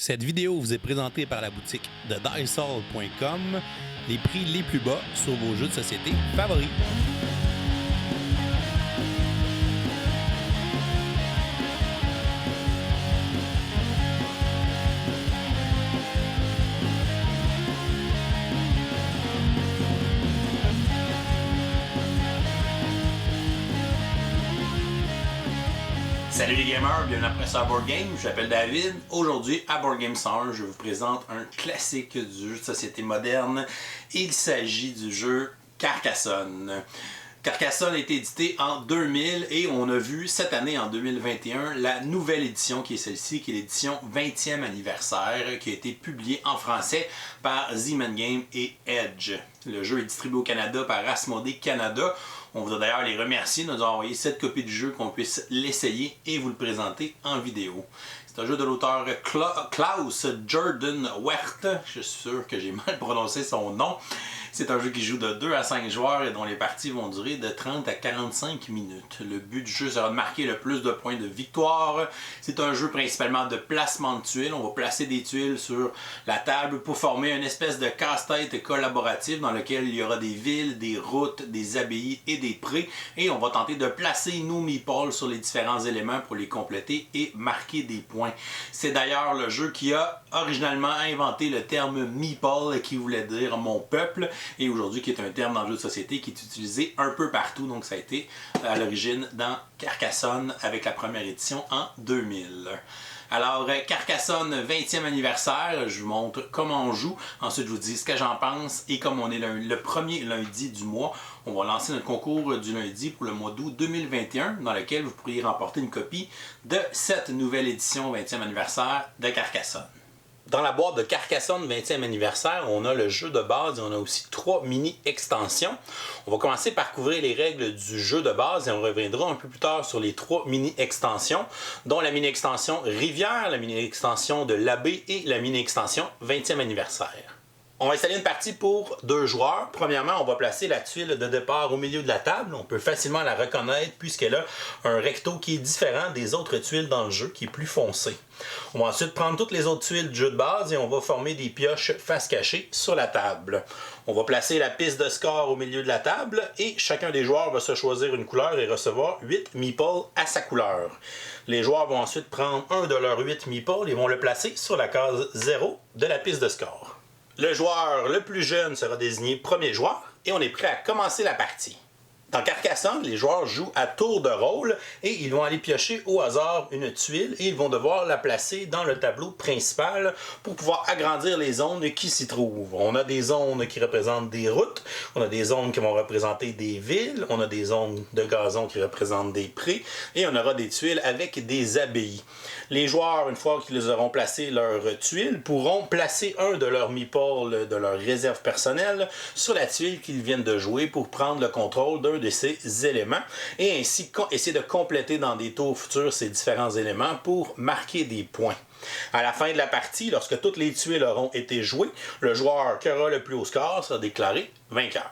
Cette vidéo vous est présentée par la boutique de Dicehall.com, les prix les plus bas sur vos jeux de société favoris. Salut les gamers, bienvenue après ça à Board Game, je m'appelle David. Aujourd'hui à Board Game 101, je vous présente un classique du jeu de société moderne. Il s'agit du jeu Carcassonne. Carcassonne a été édité en 2000 et on a vu cette année, en 2021, la nouvelle édition qui est celle-ci, qui est l'édition 20e anniversaire, qui a été publiée en français par Z-Man Game et Edge. Le jeu est distribué au Canada par Asmodée Canada. On voudrait d'ailleurs les remercier de nous avoir envoyé cette copie du jeu qu'on puisse l'essayer et vous le présenter en vidéo. C'est un jeu de l'auteur Klaus Jordan Wert. Je suis sûr que j'ai mal prononcé son nom. C'est un jeu qui joue de 2 à 5 joueurs et dont les parties vont durer de 30 à 45 minutes. Le but du jeu sera de marquer le plus de points de victoire. C'est un jeu principalement de placement de tuiles. On va placer des tuiles sur la table pour former une espèce de casse-tête collaboratif dans lequel il y aura des villes, des routes, des abbayes et des prés. Et on va tenter de placer nos meeples sur les différents éléments pour les compléter et marquer des points. C'est d'ailleurs le jeu qui a originalement inventé le terme meeple qui voulait dire mon peuple. Et aujourd'hui qui est un terme dans le jeu de société qui est utilisé un peu partout. Donc ça a été à l'origine dans Carcassonne avec la première édition en 2000. Alors Carcassonne 20e anniversaire, je vous montre comment on joue. Ensuite je vous dis ce que j'en pense. Et comme on est le premier lundi du mois, on va lancer notre concours du lundi pour le mois d'août 2021 dans lequel vous pourriez remporter une copie de cette nouvelle édition 20e anniversaire de Carcassonne. Dans la boîte de Carcassonne 20e anniversaire, on a le jeu de base et on a aussi 3 mini-extensions. On va commencer par couvrir les règles du jeu de base et on reviendra un peu plus tard sur les 3 mini-extensions, dont la mini-extension Rivière, la mini-extension de l'Abbé et la mini-extension 20e anniversaire. On va installer une partie pour 2 joueurs. Premièrement, on va placer la tuile de départ au milieu de la table. On peut facilement la reconnaître puisqu'elle a un recto qui est différent des autres tuiles dans le jeu, qui est plus foncé. On va ensuite prendre toutes les autres tuiles du jeu de base et on va former des pioches face cachée sur la table. On va placer la piste de score au milieu de la table et chacun des joueurs va se choisir une couleur et recevoir 8 meeples à sa couleur. Les joueurs vont ensuite prendre un de leurs 8 meeples et vont le placer sur la case 0 de la piste de score. Le joueur le plus jeune sera désigné premier joueur et on est prêt à commencer la partie. Dans Carcassonne, les joueurs jouent à tour de rôle et ils vont aller piocher au hasard une tuile et ils vont devoir la placer dans le tableau principal pour pouvoir agrandir les zones qui s'y trouvent. On a des zones qui représentent des routes, on a des zones qui vont représenter des villes, on a des zones de gazon qui représentent des prés et on aura des tuiles avec des abbayes. Les joueurs, une fois qu'ils auront placé leurs tuiles, pourront placer un de leurs meeples de leur réserve personnelle sur la tuile qu'ils viennent de jouer pour prendre le contrôle d'un de ces éléments et ainsi essayer de compléter dans des tours futurs ces différents éléments pour marquer des points. À la fin de la partie, lorsque toutes les tuiles auront été jouées, le joueur qui aura le plus haut score sera déclaré vainqueur.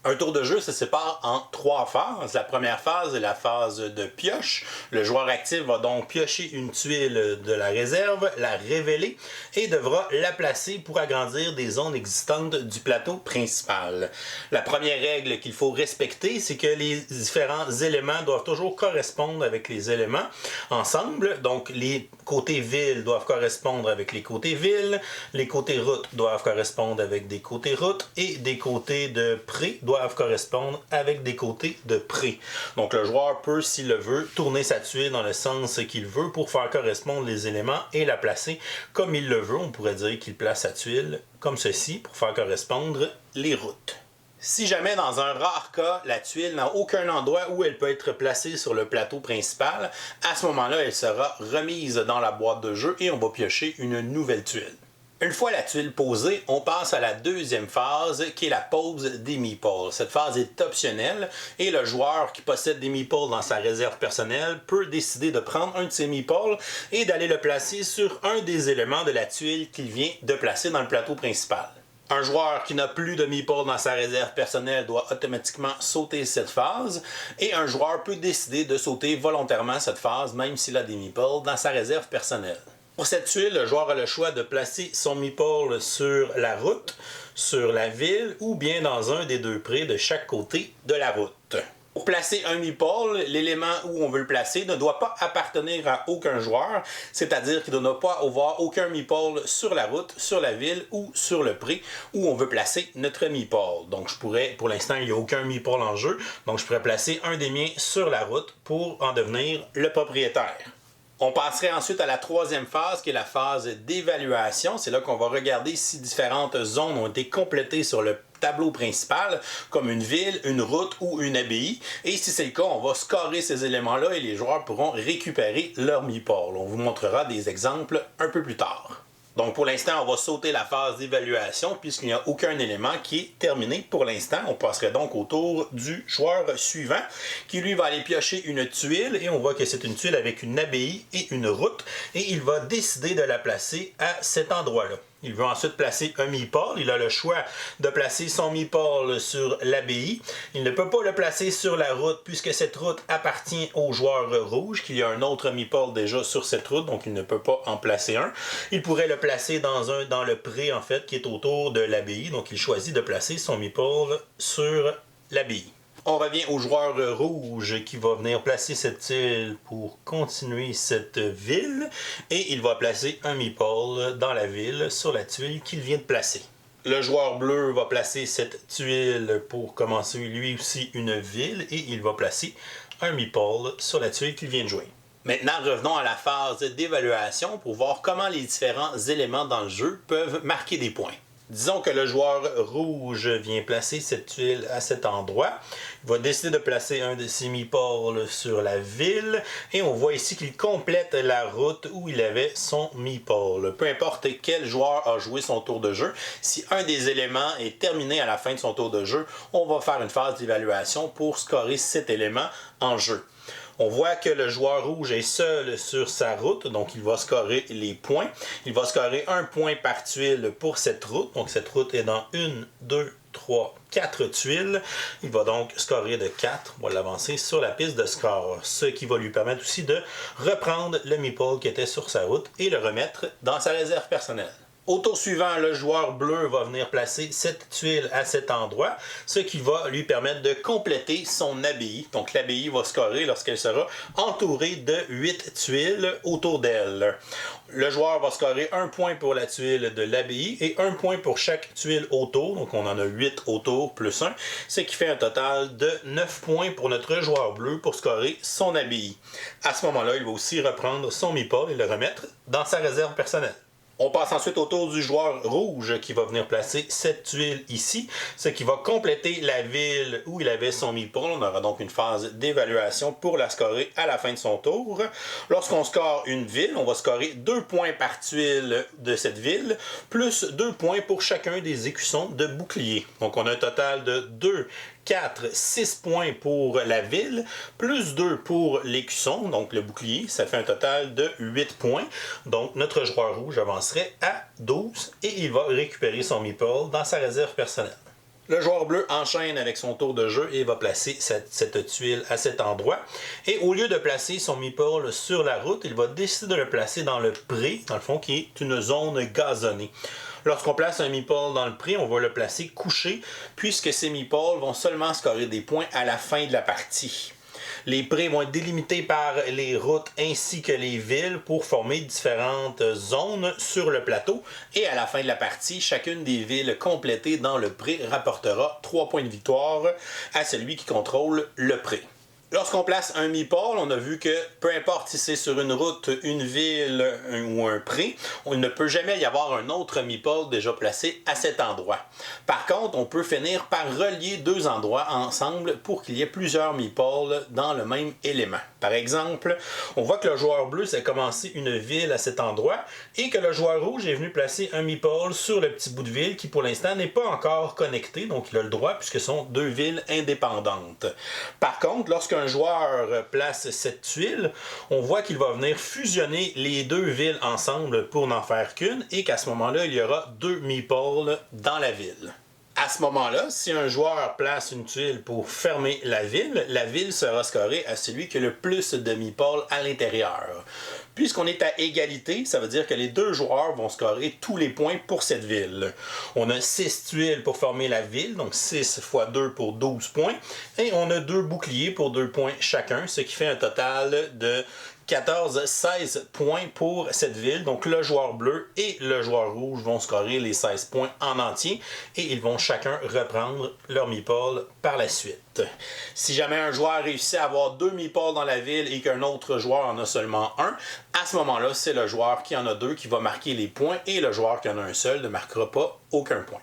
Un tour de jeu se sépare en 3 phases. La première phase est la phase de pioche. Le joueur actif va donc piocher une tuile de la réserve, la révéler et devra la placer pour agrandir des zones existantes du plateau principal. La première règle qu'il faut respecter, c'est que les différents éléments doivent toujours correspondre avec les éléments ensemble. Donc les côtés ville doivent correspondre avec les côtés ville, les côtés route doivent correspondre avec des côtés route et des côtés de pré doivent correspondre avec des côtés de pré. Donc le joueur peut, s'il le veut, tourner sa tuile dans le sens qu'il veut pour faire correspondre les éléments et la placer comme il le veut. On pourrait dire qu'il place sa tuile comme ceci pour faire correspondre les routes. Si jamais, dans un rare cas, la tuile n'a aucun endroit où elle peut être placée sur le plateau principal, à ce moment-là, elle sera remise dans la boîte de jeu et on va piocher une nouvelle tuile. Une fois la tuile posée, on passe à la deuxième phase qui est la pose des meeples. Cette phase est optionnelle et le joueur qui possède des meeples dans sa réserve personnelle peut décider de prendre un de ses meeples et d'aller le placer sur un des éléments de la tuile qu'il vient de placer dans le plateau principal. Un joueur qui n'a plus de meeples dans sa réserve personnelle doit automatiquement sauter cette phase et un joueur peut décider de sauter volontairement cette phase même s'il a des meeples dans sa réserve personnelle. Pour cette tuile, le joueur a le choix de placer son meeple sur la route, sur la ville ou bien dans un des deux prés de chaque côté de la route. Pour placer un meeple, l'élément où on veut le placer ne doit pas appartenir à aucun joueur, c'est-à-dire qu'il ne doit pas avoir aucun meeple sur la route, sur la ville ou sur le pré où on veut placer notre meeple. Donc je pourrais, pour l'instant il n'y a aucun meeple en jeu, donc je pourrais placer un des miens sur la route pour en devenir le propriétaire. On passerait ensuite à la troisième phase, qui est la phase d'évaluation. C'est là qu'on va regarder si différentes zones ont été complétées sur le tableau principal, comme une ville, une route ou une abbaye. Et si c'est le cas, on va scorer ces éléments-là et les joueurs pourront récupérer leur meeple. On vous montrera des exemples un peu plus tard. Donc pour l'instant, on va sauter la phase d'évaluation puisqu'il n'y a aucun élément qui est terminé pour l'instant. On passerait donc au tour du joueur suivant qui lui va aller piocher une tuile et on voit que c'est une tuile avec une abbaye et une route et il va décider de la placer à cet endroit-là. Il veut ensuite placer un meeple. Il a le choix de placer son meeple sur l'abbaye. Il ne peut pas le placer sur la route puisque cette route appartient au joueur rouge, qu'il y a un autre meeple déjà sur cette route, donc il ne peut pas en placer un. Il pourrait le placer dans le pré en fait qui est autour de l'abbaye, donc il choisit de placer son meeple sur l'abbaye. On revient au joueur rouge qui va venir placer cette tuile pour continuer cette ville et il va placer un meeple dans la ville sur la tuile qu'il vient de placer. Le joueur bleu va placer cette tuile pour commencer lui aussi une ville et il va placer un meeple sur la tuile qu'il vient de jouer. Maintenant, revenons à la phase d'évaluation pour voir comment les différents éléments dans le jeu peuvent marquer des points. Disons que le joueur rouge vient placer cette tuile à cet endroit. Il va décider de placer un de ses meeples sur la ville. Et on voit ici qu'il complète la route où il avait son meeple. Peu importe quel joueur a joué son tour de jeu, si un des éléments est terminé à la fin de son tour de jeu, on va faire une phase d'évaluation pour scorer cet élément en jeu. On voit que le joueur rouge est seul sur sa route, donc il va scorer les points. Il va scorer un point par tuile pour cette route. Donc cette route est dans 1, 2, 3, 4 tuiles. Il va donc scorer de 4. On va l'avancer sur la piste de score. Ce qui va lui permettre aussi de reprendre le meeple qui était sur sa route et le remettre dans sa réserve personnelle. Au tour suivant, le joueur bleu va venir placer cette tuile à cet endroit, ce qui va lui permettre de compléter son abbaye. Donc l'abbaye va scorer lorsqu'elle sera entourée de 8 tuiles autour d'elle. Le joueur va scorer un point pour la tuile de l'abbaye et un point pour chaque tuile autour. Donc on en a 8 autour plus 1, ce qui fait un total de 9 points pour notre joueur bleu pour scorer son abbaye. À ce moment-là, il va aussi reprendre son meeple et le remettre dans sa réserve personnelle. On passe ensuite au tour du joueur rouge qui va venir placer cette tuile ici, ce qui va compléter la ville où il avait son meeple. On aura donc une phase d'évaluation pour la scorer à la fin de son tour. Lorsqu'on score une ville, on va scorer 2 points par tuile de cette ville, plus 2 points pour chacun des écussons de bouclier. Donc on a un total de 2, 4, 6 points pour la ville, plus 2 pour l'écusson, donc le bouclier, ça fait un total de 8 points. Donc notre joueur rouge avancerait à 12 et il va récupérer son meeple dans sa réserve personnelle. Le joueur bleu enchaîne avec son tour de jeu et va placer cette tuile à cet endroit. Et au lieu de placer son meeple sur la route, il va décider de le placer dans le pré, dans le fond, qui est une zone gazonnée. Lorsqu'on place un meeple dans le pré, on va le placer couché, puisque ces meeples vont seulement scorer des points à la fin de la partie. Les prés vont être délimités par les routes ainsi que les villes pour former différentes zones sur le plateau. Et à la fin de la partie, chacune des villes complétées dans le pré rapportera 3 points de victoire à celui qui contrôle le pré. Lorsqu'on place un meeple, on a vu que peu importe si c'est sur une route, une ville ou un pré, il ne peut jamais y avoir un autre meeple déjà placé à cet endroit. Par contre, on peut finir par relier 2 endroits ensemble pour qu'il y ait plusieurs meeples dans le même élément. Par exemple, on voit que le joueur bleu s'est commencé une ville à cet endroit et que le joueur rouge est venu placer un meeple sur le petit bout de ville qui pour l'instant n'est pas encore connecté, donc il a le droit puisque ce sont 2 villes indépendantes. Par contre, lorsqu'un joueur place cette tuile, on voit qu'il va venir fusionner les 2 villes ensemble pour n'en faire qu'une et qu'à ce moment-là, il y aura 2 meeples dans la ville. À ce moment-là, si un joueur place une tuile pour fermer la ville sera scorée à celui qui a le plus de meeples à l'intérieur. Puisqu'on est à égalité, ça veut dire que les deux joueurs vont scorer tous les points pour cette ville. On a 6 tuiles pour former la ville, donc 6 x 2 pour 12 points. Et on a 2 boucliers pour 2 points chacun, ce qui fait un total de 16 points pour cette ville. Donc le joueur bleu et le joueur rouge vont scorer les 16 points en entier et ils vont chacun reprendre leur meeple par la suite. Si jamais un joueur réussit à avoir 2 meeples dans la ville et qu'un autre joueur en a seulement un, à ce moment-là, c'est le joueur qui en a 2 qui va marquer les points et le joueur qui en a un seul ne marquera pas aucun point.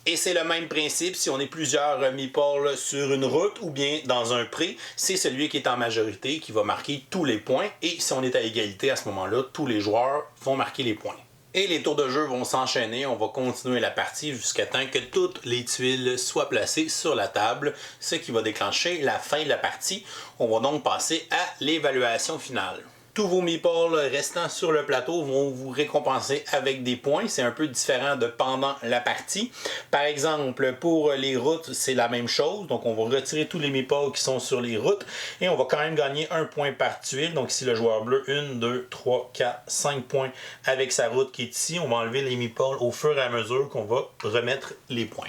Et c'est le même principe si on est plusieurs meeples sur une route ou bien dans un pré. C'est celui qui est en majorité qui va marquer tous les points. Et si on est à égalité à ce moment-là, tous les joueurs vont marquer les points. Et les tours de jeu vont s'enchaîner. On va continuer la partie jusqu'à temps que toutes les tuiles soient placées sur la table, ce qui va déclencher la fin de la partie. On va donc passer à l'évaluation finale. Tous vos meeples restants sur le plateau vont vous récompenser avec des points. C'est un peu différent de pendant la partie. Par exemple, pour les routes, c'est la même chose. Donc, on va retirer tous les meeples qui sont sur les routes et on va quand même gagner 1 point par tuile. Donc, ici, le joueur bleu, 1, 2, 3, 4, 5 points avec sa route qui est ici. On va enlever les meeples au fur et à mesure qu'on va remettre les points.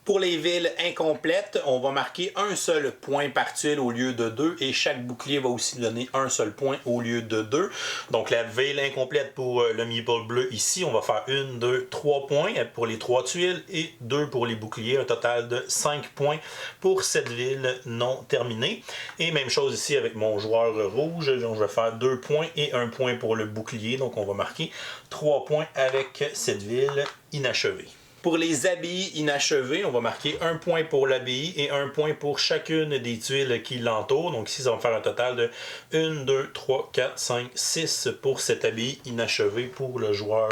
Pour les villes incomplètes, on va marquer un seul point par tuile au lieu de 2 et chaque bouclier va aussi donner un seul point au lieu de 2. Donc la ville incomplète pour le meeple bleu ici, on va faire 1, 2, 3 points pour les 3 tuiles et 2 pour les boucliers, un total de 5 points pour cette ville non terminée. Et même chose ici avec mon joueur rouge, donc je vais faire 2 points et 1 point pour le bouclier, donc on va marquer 3 points avec cette ville inachevée. Pour les abbayes inachevées, on va marquer 1 point pour l'abbaye et 1 point pour chacune des tuiles qui l'entourent. Donc ici, ça va faire un total de 1, 2, 3, 4, 5, 6 pour cette abbaye inachevée pour le joueur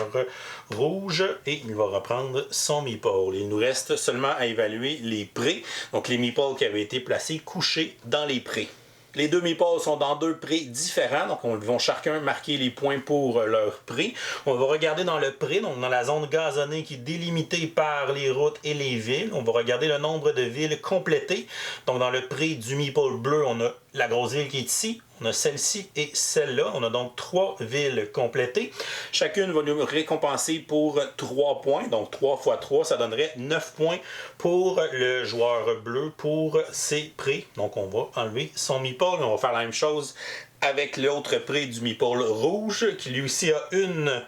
rouge. Et il va reprendre son meeple. Il nous reste seulement à évaluer les prés. Donc les meeples qui avaient été placés couchés dans les prés. Les deux meeples sont dans 2 prés différents, donc ils vont chacun marquer les points pour leur pré. On va regarder dans le pré, donc dans la zone gazonnée qui est délimitée par les routes et les villes. On va regarder le nombre de villes complétées. Donc dans le pré du meeple bleu, on a la grosse ville qui est ici. On a celle-ci et celle-là. On a donc 3 villes complétées. Chacune va nous récompenser pour 3 points. Donc 3 x 3, ça donnerait 9 points pour le joueur bleu pour ses prés. Donc on va enlever son meeple. On va faire la même chose avec l'autre pré du meeple rouge qui lui aussi a 1,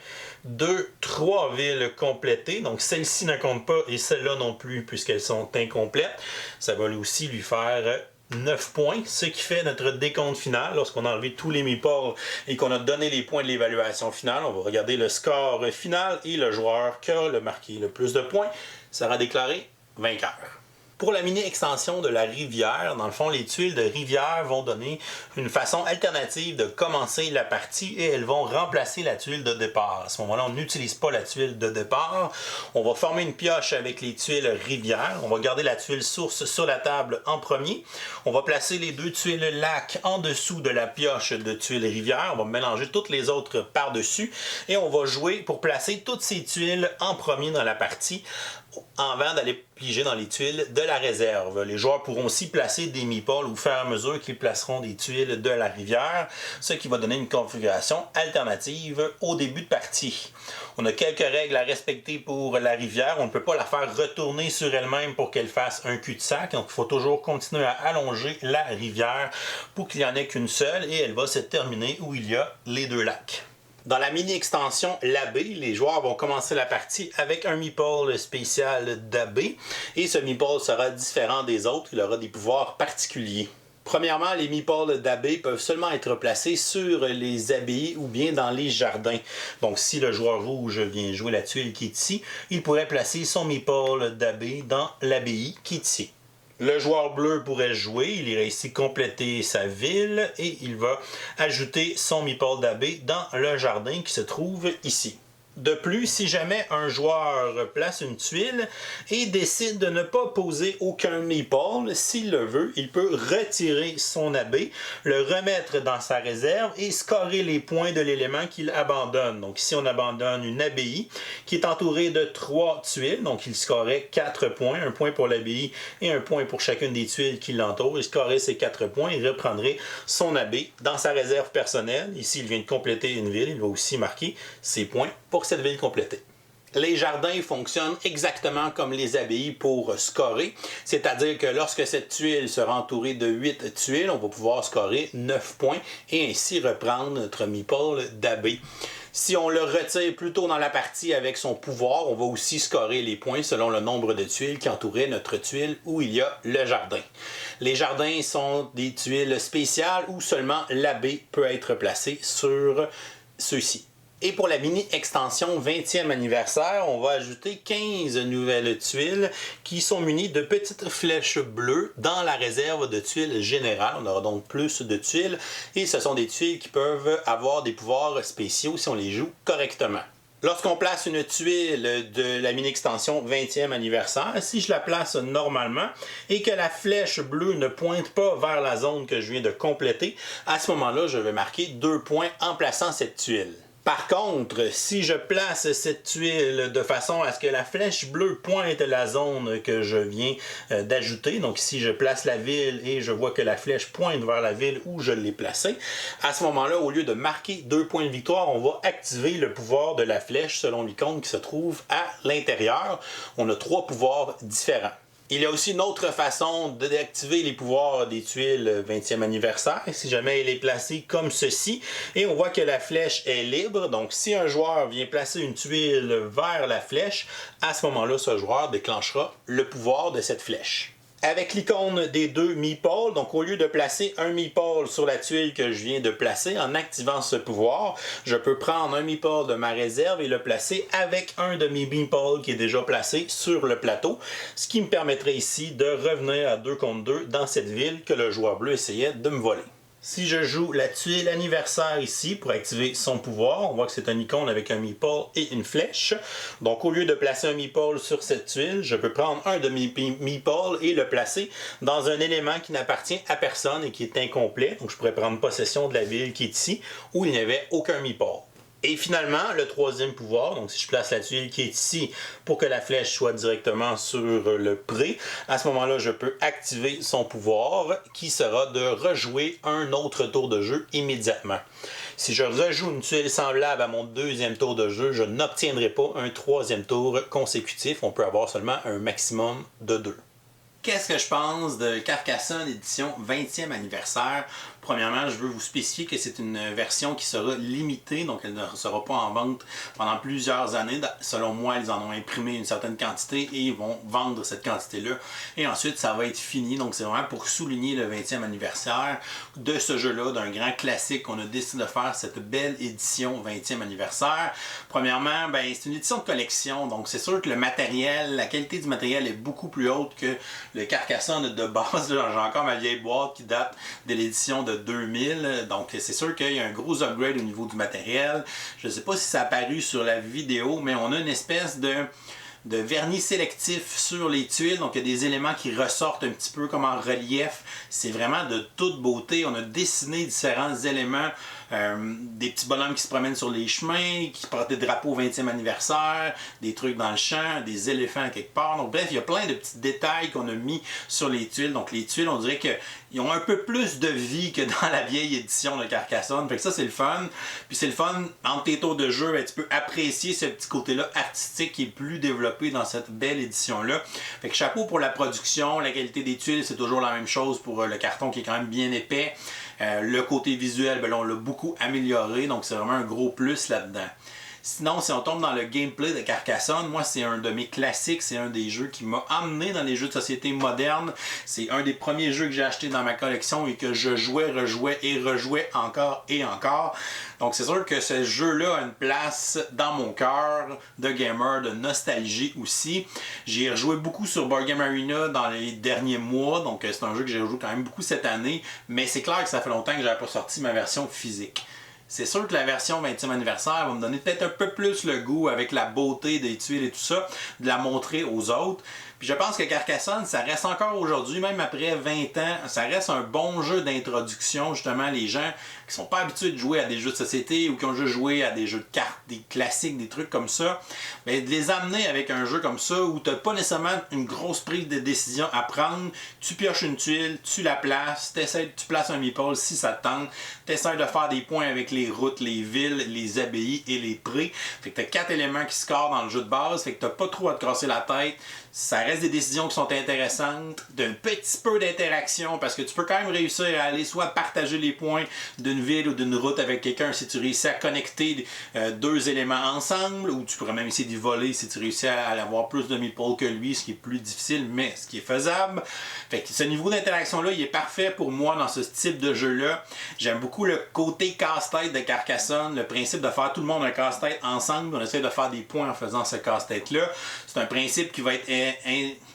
2, 3 villes complétées. Donc celle-ci ne compte pas et celle-là non plus puisqu'elles sont incomplètes. Ça va lui aussi lui faire 9 points, ce qui fait notre décompte final. Lorsqu'on a enlevé tous les meeples et qu'on a donné les points de l'évaluation finale, on va regarder le score final et le joueur qui a marqué le plus de points sera déclaré vainqueur. Pour la mini-extension de la rivière, dans le fond, les tuiles de rivière vont donner une façon alternative de commencer la partie et elles vont remplacer la tuile de départ. À ce moment-là, on n'utilise pas la tuile de départ. On va former une pioche avec les tuiles rivière. On va garder la tuile source sur la table en premier. On va placer les 2 tuiles lac en dessous de la pioche de tuiles rivière. On va mélanger toutes les autres par-dessus et on va jouer pour placer toutes ces tuiles en premier dans la partie avant d'aller piger dans les tuiles de la réserve. Les joueurs pourront aussi placer des meeples au fur et à mesure qu'ils placeront des tuiles de la rivière, ce qui va donner une configuration alternative au début de partie. On a quelques règles à respecter pour la rivière. On ne peut pas la faire retourner sur elle-même pour qu'elle fasse un cul-de-sac. Donc il faut toujours continuer à allonger la rivière pour qu'il n'y en ait qu'une seule et elle va se terminer où il y a les 2 lacs. Dans la mini-extension l'abbé, les joueurs vont commencer la partie avec un meeple spécial d'abbé et ce meeple sera différent des autres, il aura des pouvoirs particuliers. Premièrement, les meeples d'abbé peuvent seulement être placés sur les abbayes ou bien dans les jardins. Donc si le joueur rouge vient jouer la tuile qui est ici, il pourrait placer son meeple d'abbé dans l'abbaye qui est ici. Le joueur bleu pourrait jouer, il irait ici compléter sa ville et il va ajouter son meeple d'abbé dans le jardin qui se trouve ici. De plus, si jamais un joueur place une tuile et décide de ne pas poser aucun meeple, s'il le veut, il peut retirer son abbé, le remettre dans sa réserve et scorer les points de l'élément qu'il abandonne. Donc ici, on abandonne une abbaye qui est entourée de 3 tuiles, donc il scorait 4 points, un point pour l'abbaye et un point pour chacune des tuiles qui l'entourent. Il scorerait ces 4 points et reprendrait son abbé dans sa réserve personnelle. Ici, il vient de compléter une ville, il va aussi marquer ses points pour cette ville complétée. Les jardins fonctionnent exactement comme les abbayes pour scorer, c'est-à-dire que lorsque cette tuile sera entourée de 8 tuiles, on va pouvoir scorer 9 points et ainsi reprendre notre meeple d'abbé. Si on le retire plus tôt dans la partie avec son pouvoir, on va aussi scorer les points selon le nombre de tuiles qui entouraient notre tuile où il y a le jardin. Les jardins sont des tuiles spéciales où seulement l'abbé peut être placé sur ceux-ci. Et pour la mini-extension 20e anniversaire, on va ajouter 15 nouvelles tuiles qui sont munies de petites flèches bleues dans la réserve de tuiles générale. On aura donc plus de tuiles et ce sont des tuiles qui peuvent avoir des pouvoirs spéciaux si on les joue correctement. Lorsqu'on place une tuile de la mini-extension 20e anniversaire, si je la place normalement et que la flèche bleue ne pointe pas vers la zone que je viens de compléter, à ce moment-là, je vais marquer 2 points en plaçant cette tuile. Par contre, si je place cette tuile de façon à ce que la flèche bleue pointe la zone que je viens d'ajouter, donc si je place la ville et je vois que la flèche pointe vers la ville où je l'ai placée, à ce moment-là, au lieu de marquer 2 points de victoire, on va activer le pouvoir de la flèche selon l'icône qui se trouve à l'intérieur. On a 3 pouvoirs différents. Il y a aussi une autre façon d'activer les pouvoirs des tuiles 20e anniversaire, si jamais elle est placée comme ceci, et on voit que la flèche est libre, donc si un joueur vient placer une tuile vers la flèche, à ce moment-là, ce joueur déclenchera le pouvoir de cette flèche. Avec l'icône des 2 meeples, donc au lieu de placer un meeple sur la tuile que je viens de placer, en activant ce pouvoir, je peux prendre un meeple de ma réserve et le placer avec un de mes meeples qui est déjà placé sur le plateau, ce qui me permettrait ici de revenir à 2 contre 2 dans cette ville que le joueur bleu essayait de me voler. Si je joue la tuile anniversaire ici pour activer son pouvoir, on voit que c'est un icône avec un meeple et une flèche. Donc au lieu de placer un meeple sur cette tuile, je peux prendre un de mes meeples et le placer dans un élément qui n'appartient à personne et qui est incomplet. Donc je pourrais prendre possession de la ville qui est ici où il n'y avait aucun meeple. Et finalement, le 3e pouvoir, donc si je place la tuile qui est ici pour que la flèche soit directement sur le pré, à ce moment-là, je peux activer son pouvoir qui sera de rejouer un autre tour de jeu immédiatement. Si je rejoue une tuile semblable à mon 2e tour de jeu, je n'obtiendrai pas un 3e tour consécutif. On peut avoir seulement un maximum de 2. Qu'est-ce que je pense de Carcassonne édition 20e anniversaire? Premièrement, je veux vous spécifier que c'est une version qui sera limitée, donc elle ne sera pas en vente pendant plusieurs années. Selon moi, ils en ont imprimé une certaine quantité et ils vont vendre cette quantité-là. Et ensuite, ça va être fini. Donc, c'est vraiment pour souligner le 20e anniversaire de ce jeu-là, d'un grand classique qu'on a décidé de faire cette belle édition 20e anniversaire. Premièrement, c'est une édition de collection, donc c'est sûr que le matériel, la qualité du matériel est beaucoup plus haute que le Carcassonne de base. J'ai encore ma vieille boîte qui date de l'édition de 2000, donc c'est sûr qu'il y a un gros upgrade au niveau du matériel. Je ne sais pas si ça a apparu sur la vidéo, mais on a une espèce de vernis sélectif sur les tuiles, donc il y a des éléments qui ressortent un petit peu comme en relief. C'est vraiment de toute beauté. On a dessiné différents éléments, des petits bonhommes qui se promènent sur les chemins, qui portent des drapeaux au 20e anniversaire, des trucs dans le champ, des éléphants quelque part. Donc bref, il y a plein de petits détails qu'on a mis sur les tuiles. Donc les tuiles, on dirait qu'ils ont un peu plus de vie que dans la vieille édition de Carcassonne. Fait que ça, c'est le fun. Puis c'est le fun, entre tes tours de jeu, tu peux apprécier ce petit côté-là artistique qui est plus développé dans cette belle édition-là. Fait que chapeau pour la production, la qualité des tuiles, c'est toujours la même chose pour le carton qui est quand même bien épais. Le côté visuel, là, on l'a beaucoup amélioré, donc c'est vraiment un gros plus là-dedans. Sinon, si on tombe dans le gameplay de Carcassonne, moi c'est un de mes classiques, c'est un des jeux qui m'a emmené dans les jeux de société modernes. C'est un des premiers jeux que j'ai acheté dans ma collection et que je jouais, rejouais et rejouais encore et encore. Donc c'est sûr que ce jeu-là a une place dans mon cœur de gamer, de nostalgie aussi. J'ai rejoué beaucoup sur Board Game Arena dans les derniers mois, donc c'est un jeu que j'ai rejoué quand même beaucoup cette année, mais c'est clair que ça fait longtemps que j'avais pas sorti ma version physique. C'est sûr que la version 20e anniversaire va me donner peut-être un peu plus le goût avec la beauté des tuiles et tout ça, de la montrer aux autres. Puis je pense que Carcassonne, ça reste encore aujourd'hui, même après 20 ans, ça reste un bon jeu d'introduction, justement, les gens qui sont pas habitués de jouer à des jeux de société ou qui ont juste joué à des jeux de cartes, des classiques, des trucs comme ça, mais de les amener avec un jeu comme ça où tu n'as pas nécessairement une grosse prise de décision à prendre, tu pioches une tuile, tu la places, tu places un meeple si ça te tente, tu essaies de faire des points avec les routes, les villes, les abbayes et les prés. Fait que tu as 4 éléments qui scorent dans le jeu de base, fait que tu n'as pas trop à te casser la tête. Ça reste des décisions qui sont intéressantes, d'un petit peu d'interaction, parce que tu peux quand même réussir à aller soit partager les points d'une ville ou d'une route avec quelqu'un si tu réussis à connecter deux éléments ensemble, ou tu pourrais même essayer d'y voler si tu réussis à avoir plus de meeples que lui, ce qui est plus difficile, mais ce qui est faisable. Fait que ce niveau d'interaction-là, il est parfait pour moi dans ce type de jeu-là. J'aime beaucoup le côté casse-tête de Carcassonne, le principe de faire tout le monde un casse-tête ensemble, on essaie de faire des points en faisant ce casse-tête-là. C'est un principe qui va être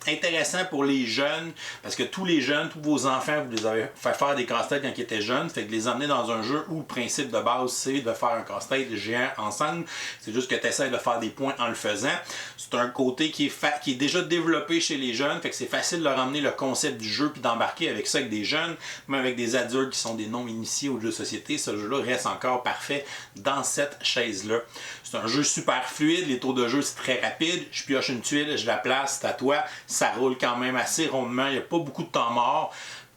intéressant pour les jeunes, parce que tous les jeunes, tous vos enfants, vous les avez fait faire des casse-têtes quand ils étaient jeunes, fait que les emmener dans un jeu où le principe de base c'est de faire un casse-tête géant ensemble, c'est juste que tu essaies de faire des points en le faisant. C'est un côté qui est déjà développé chez les jeunes, fait que c'est facile de leur emmener le concept du jeu puis d'embarquer avec ça avec des jeunes, même avec des adultes qui sont des non-initiés au jeu de société, ce jeu-là reste encore parfait dans cette chaise-là. C'est un jeu super fluide, les tours de jeu c'est très rapide, je pioche une tuile, je la place, c'est à toi, ça roule quand même assez rondement, il n'y a pas beaucoup de temps mort.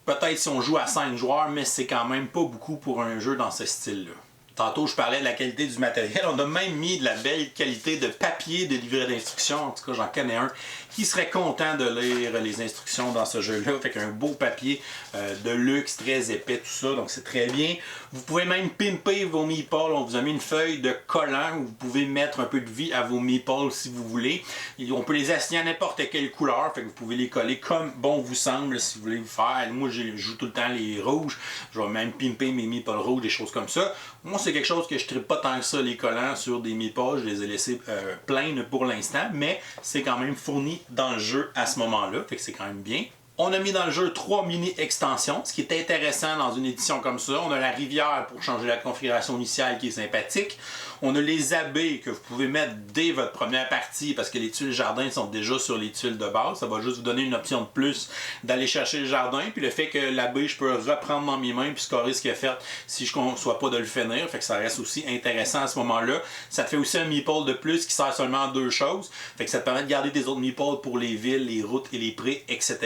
Peut-être si on joue à 5 joueurs, mais c'est quand même pas beaucoup pour un jeu dans ce style-là. Tantôt, je parlais de la qualité du matériel. On a même mis de la belle qualité de papier de livret d'instructions. En tout cas, j'en connais un qui serait content de lire les instructions dans ce jeu-là. Fait qu'un beau papier de luxe, très épais, tout ça. Donc, c'est très bien. Vous pouvez même pimper vos meeples. On vous a mis une feuille de collant où vous pouvez mettre un peu de vie à vos meeples si vous voulez. Et on peut les assigner à n'importe quelle couleur. Fait que vous pouvez les coller comme bon vous semble si vous voulez vous faire. Moi, je joue tout le temps les rouges. Je vais même pimper mes meeples rouges, des choses comme ça. Moi, c'est quelque chose que je ne tripe pas tant que ça, les collants sur des meeples. Je les ai laissés pleins pour l'instant, mais c'est quand même fourni dans le jeu à ce moment-là, fait que c'est quand même bien. On a mis dans le jeu 3 mini-extensions, ce qui est intéressant dans une édition comme ça. On a la rivière pour changer la configuration initiale qui est sympathique. On a les abbés que vous pouvez mettre dès votre première partie parce que les tuiles jardin sont déjà sur les tuiles de base. Ça va juste vous donner une option de plus d'aller chercher le jardin. Puis le fait que l'abbé, je peux reprendre dans mes mains puis scorer ce qu'il a fait si je ne conçois pas de le finir. Fait que ça reste aussi intéressant à ce moment-là. Ça te fait aussi un meeple de plus qui sert seulement à 2 choses. Fait que ça te permet de garder des autres meeples pour les villes, les routes et les prés, etc.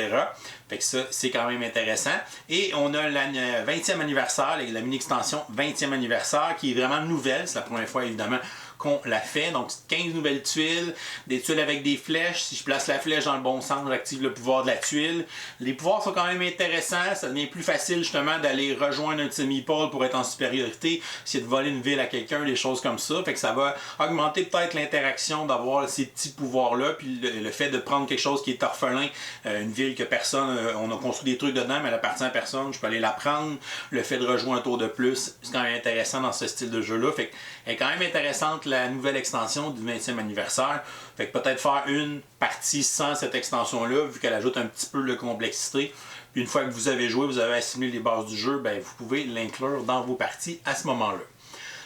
Fait que ça, c'est quand même intéressant. Et on a le 20e anniversaire, la mini-extension 20e anniversaire qui est vraiment nouvelle. C'est la première fois évidemment qu'on l'a fait. Donc 15 nouvelles tuiles, des tuiles avec des flèches. Si je place la flèche dans le bon sens, j'active le pouvoir de la tuile. Les pouvoirs sont quand même intéressants. Ça devient plus facile justement d'aller rejoindre un de ces meeples pour être en supériorité, essayer de voler une ville à quelqu'un, des choses comme ça. Fait que ça va augmenter peut-être l'interaction d'avoir ces petits pouvoirs-là. Puis le fait de prendre quelque chose qui est orphelin, une ville que personne, on a construit des trucs dedans, mais elle appartient à personne, je peux aller la prendre. Le fait de rejoindre un tour de plus, c'est quand même intéressant dans ce style de jeu-là. Fait qu'elle est quand même intéressante la nouvelle extension du 20e anniversaire. Fait que peut-être faire une partie sans cette extension-là, vu qu'elle ajoute un petit peu de complexité. Puis une fois que vous avez joué, vous avez assimilé les bases du jeu, ben vous pouvez l'inclure dans vos parties à ce moment-là.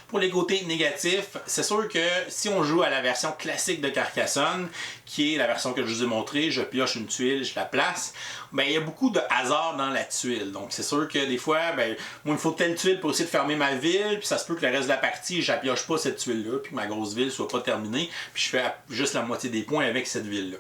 Pour les côtés négatifs, c'est sûr que si on joue à la version classique de Carcassonne, qui est la version que je vous ai montrée, je pioche une tuile, je la place, ben il y a beaucoup de hasard dans la tuile. Donc c'est sûr que des fois, ben moi il me faut telle tuile pour essayer de fermer ma ville, puis ça se peut que le reste de la partie, je la pioche pas cette tuile-là, puis que ma grosse ville soit pas terminée, puis je fais juste la moitié des points avec cette ville-là.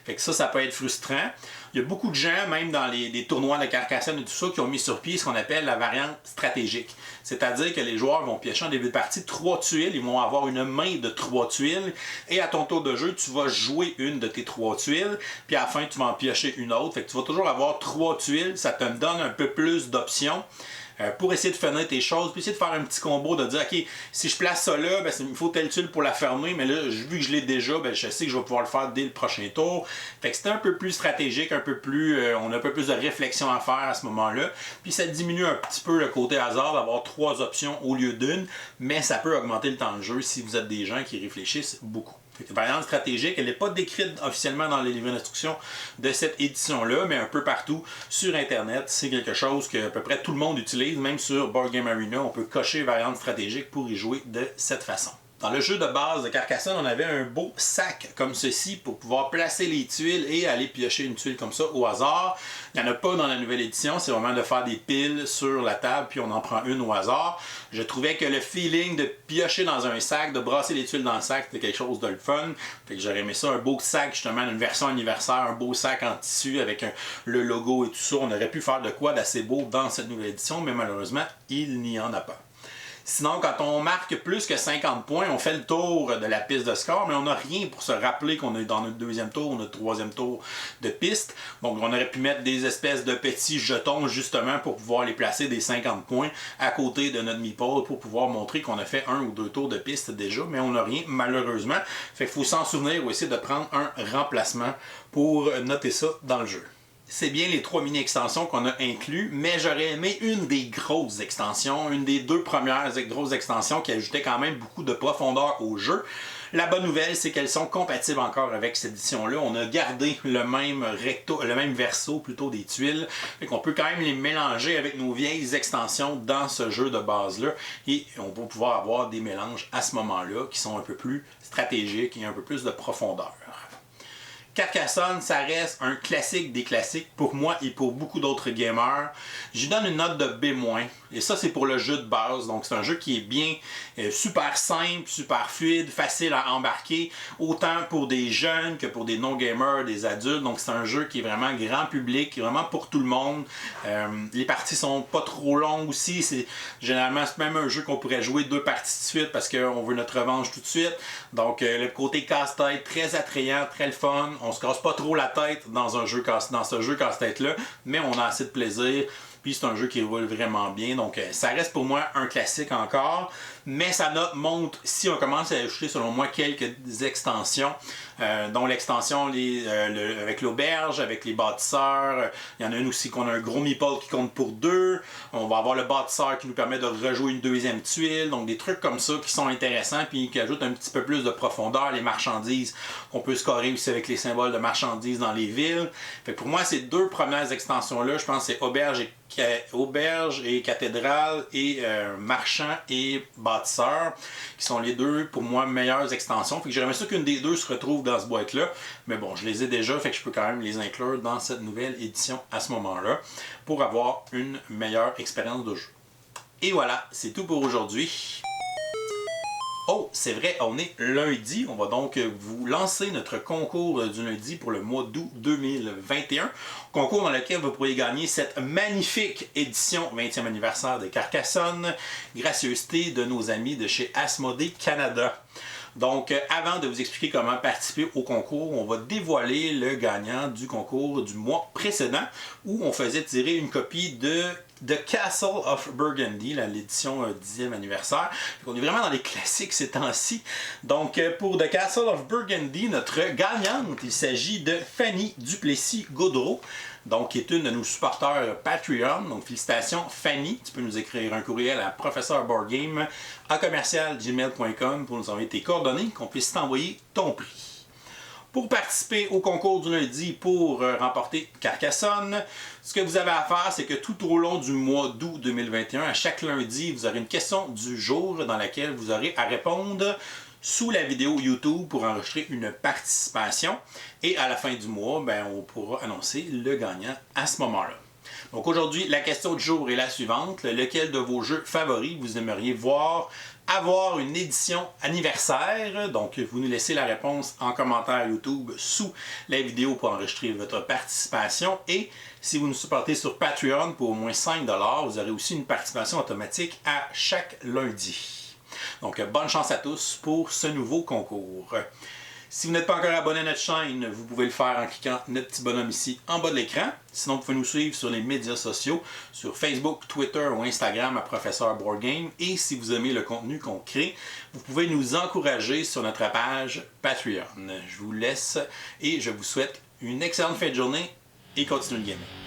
Fait que ça peut être frustrant. Il y a beaucoup de gens, même dans les tournois de Carcassonne et tout ça, qui ont mis sur pied ce qu'on appelle la variante stratégique. C'est-à-dire que les joueurs vont piocher en début de partie 3 tuiles, ils vont avoir une main de 3 tuiles, et à ton tour de jeu, tu vas jouer une de tes 3 tuiles, puis à la fin, tu vas en piocher une autre. Fait que tu vas toujours avoir 3 tuiles, ça te donne un peu plus d'options. Pour essayer de finir tes choses, puis essayer de faire un petit combo, de dire ok, si je place ça là, ben, il me faut telle tuile pour la fermer, mais là, vu que je l'ai déjà, ben, je sais que je vais pouvoir le faire dès le prochain tour. Fait que c'est un peu plus stratégique, un peu plus, on a un peu plus de réflexion à faire à ce moment-là. Puis ça diminue un petit peu le côté hasard d'avoir 3 options au lieu d'une, mais ça peut augmenter le temps de jeu si vous êtes des gens qui réfléchissent beaucoup. Variante stratégique, elle n'est pas décrite officiellement dans les livres d'instruction de cette édition-là, mais un peu partout sur Internet, c'est quelque chose que à peu près tout le monde utilise, même sur Board Game Arena, on peut cocher variante stratégique pour y jouer de cette façon. Dans le jeu de base de Carcassonne, on avait un beau sac comme ceci pour pouvoir placer les tuiles et aller piocher une tuile comme ça au hasard. Il n'y en a pas dans la nouvelle édition, c'est vraiment de faire des piles sur la table puis on en prend une au hasard. Je trouvais que le feeling de piocher dans un sac, de brasser les tuiles dans le sac, c'était quelque chose de le fun. Fait que j'aurais aimé ça, un beau sac justement, une version anniversaire, un beau sac en tissu avec le logo et tout ça. On aurait pu faire de quoi d'assez beau dans cette nouvelle édition, mais malheureusement, il n'y en a pas. Sinon, quand on marque plus que 50 points, on fait le tour de la piste de score, mais on n'a rien pour se rappeler qu'on est dans notre deuxième tour ou notre troisième tour de piste. Donc, on aurait pu mettre des espèces de petits jetons, justement, pour pouvoir les placer des 50 points à côté de notre meeple pour pouvoir montrer qu'on a fait un ou deux tours de piste déjà, mais on n'a rien, malheureusement. Fait qu'il faut s'en souvenir ou essayer de prendre un remplacement pour noter ça dans le jeu. C'est bien les 3 mini-extensions qu'on a inclus, mais j'aurais aimé une des grosses extensions, une des 2 premières grosses extensions qui ajoutait quand même beaucoup de profondeur au jeu. La bonne nouvelle, c'est qu'elles sont compatibles encore avec cette édition-là. On a gardé le même verso plutôt des tuiles. Fait qu'on peut quand même les mélanger avec nos vieilles extensions dans ce jeu de base-là. Et on va pouvoir avoir des mélanges à ce moment-là qui sont un peu plus stratégiques et un peu plus de profondeur. Carcassonne, ça reste un classique des classiques pour moi et pour beaucoup d'autres gamers. J'y donne une note de B-, et ça c'est pour le jeu de base. Donc c'est un jeu qui est bien, super simple, super fluide, facile à embarquer, autant pour des jeunes que pour des non-gamers, des adultes. Donc c'est un jeu qui est vraiment grand public, qui est vraiment pour tout le monde. Les parties sont pas trop longues aussi. C'est généralement c'est même un jeu qu'on pourrait jouer 2 parties de suite parce qu'on veut notre revanche tout de suite. Donc le côté casse-tête, très attrayant, très le fun. On se casse pas trop la tête dans ce jeu casse-tête-là, mais on a assez de plaisir. Puis c'est un jeu qui roule vraiment bien. Donc ça reste pour moi un classique encore. Mais sa note monte si on commence à ajouter selon moi quelques extensions. Dont l'extension avec l'auberge, avec les bâtisseurs. Il y en a une aussi qu'on a un gros meeple qui compte pour 2. On va avoir le bâtisseur qui nous permet de rejouer une deuxième tuile. Donc des trucs comme ça qui sont intéressants puis qui ajoutent un petit peu plus de profondeur. Les marchandises qu'on peut scorer aussi avec les symboles de marchandises dans les villes. Fait que pour moi, ces 2 premières extensions-là, je pense que c'est auberge et cathédrale et marchand et bâtisseur qui sont les 2 pour moi meilleures extensions. Fait que j'aimerais ça qu'une des 2 se retrouve dans ce boîte-là. Mais bon, je les ai déjà, fait que je peux quand même les inclure dans cette nouvelle édition à ce moment-là pour avoir une meilleure expérience de jeu. Et voilà, c'est tout pour aujourd'hui. Oh, c'est vrai, on est lundi. On va donc vous lancer notre concours du lundi pour le mois d'août 2021. Concours dans lequel vous pourrez gagner cette magnifique édition 20e anniversaire de Carcassonne, gracieuseté de nos amis de chez Asmodée Canada. Donc, avant de vous expliquer comment participer au concours, on va dévoiler le gagnant du concours du mois précédent où on faisait tirer une copie de The Castle of Burgundy, l'édition 10e anniversaire. On est vraiment dans les classiques ces temps-ci. Donc, pour The Castle of Burgundy, notre gagnante, il s'agit de Fanny Duplessis-Gaudreau. Donc, qui est une de nos supporters Patreon. Donc, félicitations Fanny. Tu peux nous écrire un courriel à professeurboardgame@gmail.com pour nous envoyer tes coordonnées, qu'on puisse t'envoyer ton prix. Pour participer au concours du lundi pour remporter Carcassonne, ce que vous avez à faire, c'est que tout au long du mois d'août 2021, à chaque lundi, vous aurez une question du jour dans laquelle vous aurez à répondre sous la vidéo YouTube pour enregistrer une participation. Et à la fin du mois, on pourra annoncer le gagnant à ce moment-là. Donc aujourd'hui, la question du jour est la suivante. Lequel de vos jeux favoris vous aimeriez voir avoir une édition anniversaire? Donc vous nous laissez la réponse en commentaire YouTube sous la vidéo pour enregistrer votre participation. Et si vous nous supportez sur Patreon pour au moins 5 $, vous aurez aussi une participation automatique à chaque lundi. Donc, bonne chance à tous pour ce nouveau concours. Si vous n'êtes pas encore abonné à notre chaîne, vous pouvez le faire en cliquant notre petit bonhomme ici en bas de l'écran. Sinon, vous pouvez nous suivre sur les médias sociaux, sur Facebook, Twitter ou Instagram à Professeur Board Game. Et si vous aimez le contenu qu'on crée, vous pouvez nous encourager sur notre page Patreon. Je vous laisse et je vous souhaite une excellente fin de journée et continuez le gamer.